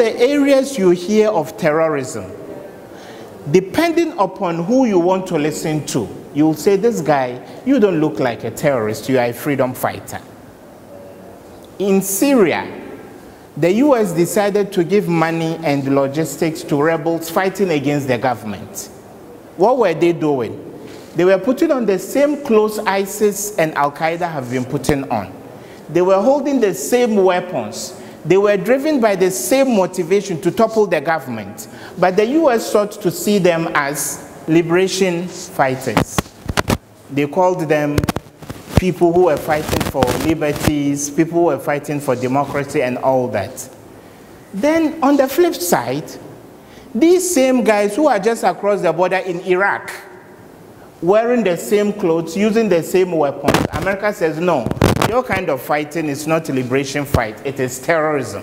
the areas you hear of terrorism, depending upon who you want to listen to, you will say, this guy, you don't look like a terrorist, you are a freedom fighter. In Syria, the US decided to give money and logistics to rebels fighting against the government. What were they doing? They were putting on the same clothes ISIS and Al-Qaeda have been putting on. They were holding the same weapons. They were driven by the same motivation to topple the government. But the US sought to see them as liberation fighters. They called them people who were fighting for liberties, people who were fighting for democracy and all that. Then on the flip side, these same guys who are just across the border in Iraq, wearing the same clothes, using the same weapons, America says, no, your kind of fighting is not a liberation fight, it is terrorism.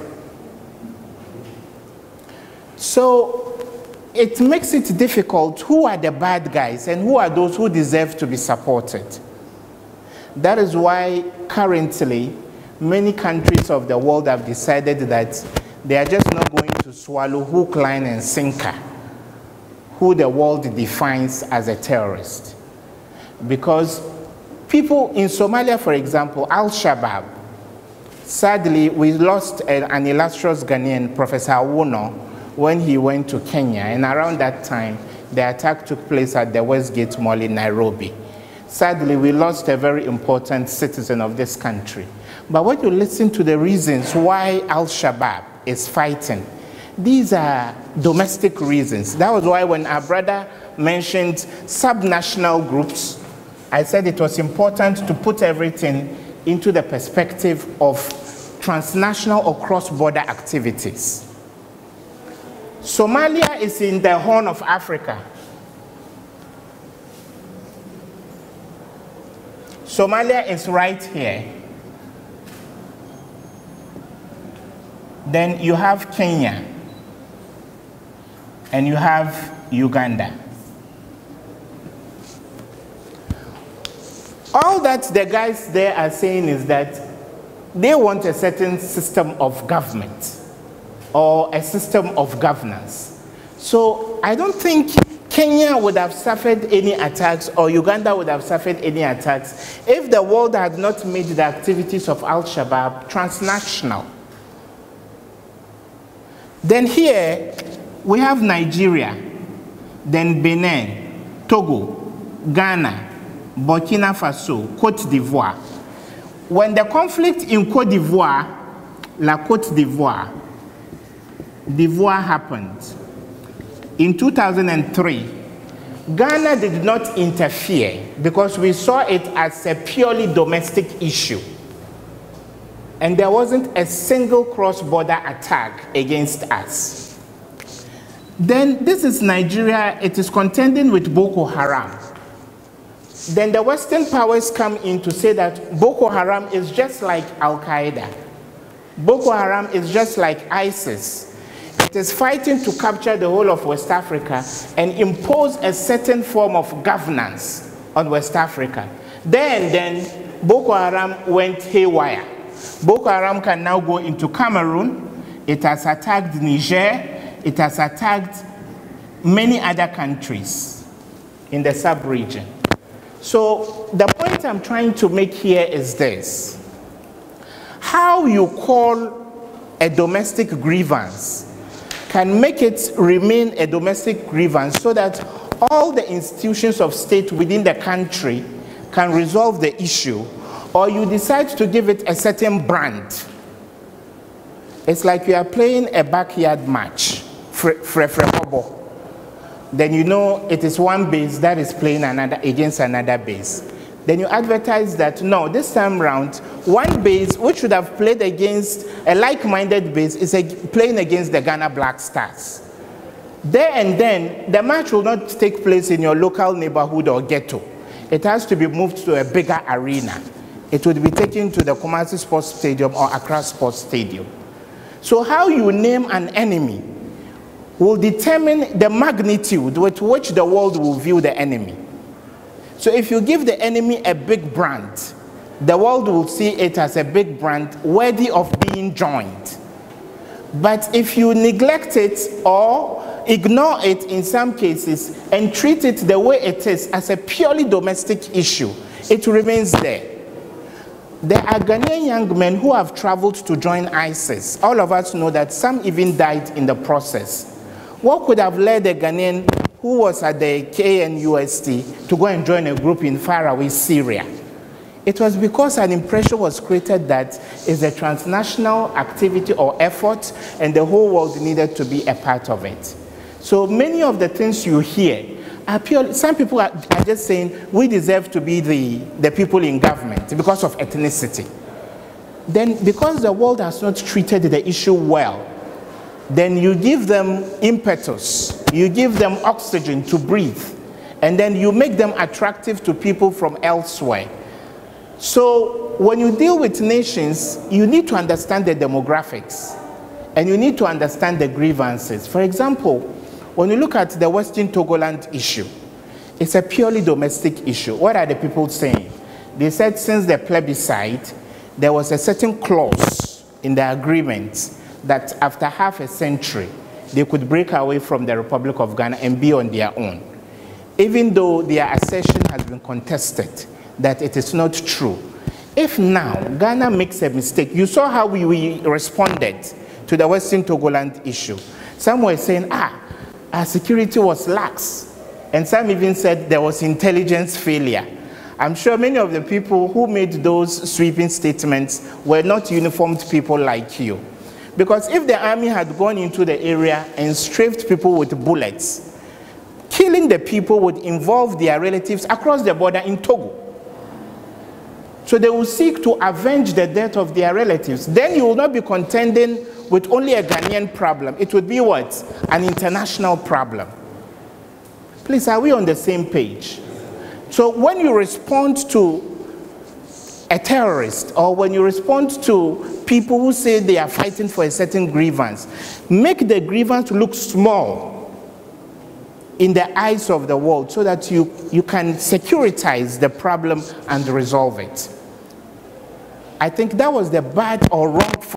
So it makes it difficult. Who are the bad guys and who are those who deserve to be supported? That is why currently many countries of the world have decided that they are just not going to swallow hook, line, and sinker who the world defines as a terrorist. Because people in Somalia, for example, Al-Shabaab, sadly, we lost an illustrious Ghanaian, Professor Awono, when he went to Kenya, and around that time, the attack took place at the Westgate Mall in Nairobi. Sadly, we lost a very important citizen of this country. But when you listen to the reasons why Al-Shabaab is fighting, these are domestic reasons. That was why when our brother mentioned subnational groups, I said it was important to put everything into the perspective of transnational or cross-border activities. Somalia is in the Horn of Africa. Somalia is right here. Then you have Kenya, and you have Uganda. All that the guys there are saying is that they want a certain system of government or a system of governance. So I don't think Kenya would have suffered any attacks or Uganda would have suffered any attacks if the world had not made the activities of Al-Shabaab transnational. Then here we have Nigeria, then Benin, Togo, Ghana, Burkina Faso, Cote d'Ivoire. When the conflict in Cote d'Ivoire, La Cote d'Ivoire happened in 2003, Ghana did not interfere because we saw it as a purely domestic issue. And there wasn't a single cross-border attack against us. Then this is Nigeria, it is contending with Boko Haram. Then the Western powers come in to say that Boko Haram is just like Al-Qaeda. Boko Haram is just like ISIS. It is fighting to capture the whole of West Africa and impose a certain form of governance on West Africa. Then Boko Haram went haywire. Boko Haram can now go into Cameroon. It has attacked Niger. It has attacked many other countries in the sub-region. So the point I'm trying to make here is this. How you call a domestic grievance can make it remain a domestic grievance so that all the institutions of state within the country can resolve the issue, or you decide to give it a certain brand. It's like you are playing a backyard match, then you know it is one base that is playing another against another base. Then you advertise that, no, this time round, one base which should have played against a like-minded base is playing against the Ghana Black Stars. There and then, the match will not take place in your local neighborhood or ghetto. It has to be moved to a bigger arena. It would be taken to the Kumasi Sports Stadium or Accra Sports Stadium. So how you name an enemy will determine the magnitude with which the world will view the enemy. So if you give the enemy a big brand, the world will see it as a big brand worthy of being joined. But if you neglect it or ignore it in some cases and treat it the way it is as a purely domestic issue, it remains there. There are Ghanaian young men who have traveled to join ISIS. All of us know that some even died in the process. What could have led a Ghanaian who was at the KNUST to go and join a group in faraway Syria? It was because an impression was created that it's a transnational activity or effort and the whole world needed to be a part of it. So many of the things you hear are purely, some people are just saying we deserve to be the people in government because of ethnicity. Then because the world has not treated the issue well, then you give them impetus, you give them oxygen to breathe, and then you make them attractive to people from elsewhere. So when you deal with nations, you need to understand the demographics and you need to understand the grievances. For example, when you look at the Western Togoland issue, it's a purely domestic issue. What are the people saying? They said since the plebiscite, there was a certain clause in the agreement that after half a century, they could break away from the Republic of Ghana and be on their own. Even though their assertion has been contested, that it is not true. If now Ghana makes a mistake, you saw how we responded to the Western Togoland issue. Some were saying, our security was lax. And some even said there was intelligence failure. I'm sure many of the people who made those sweeping statements were not uniformed people like you. Because if the army had gone into the area and strafed people with bullets, killing the people would involve their relatives across the border in Togo. So they will seek to avenge the death of their relatives. Then you will not be contending with only a Ghanaian problem. It would be what? An international problem. Please, are we on the same page? So when you respond to a terrorist or when you respond to people who say they are fighting for a certain grievance, make the grievance look small in the eyes of the world so that you can securitize the problem and resolve it. I think that was the bad or wrong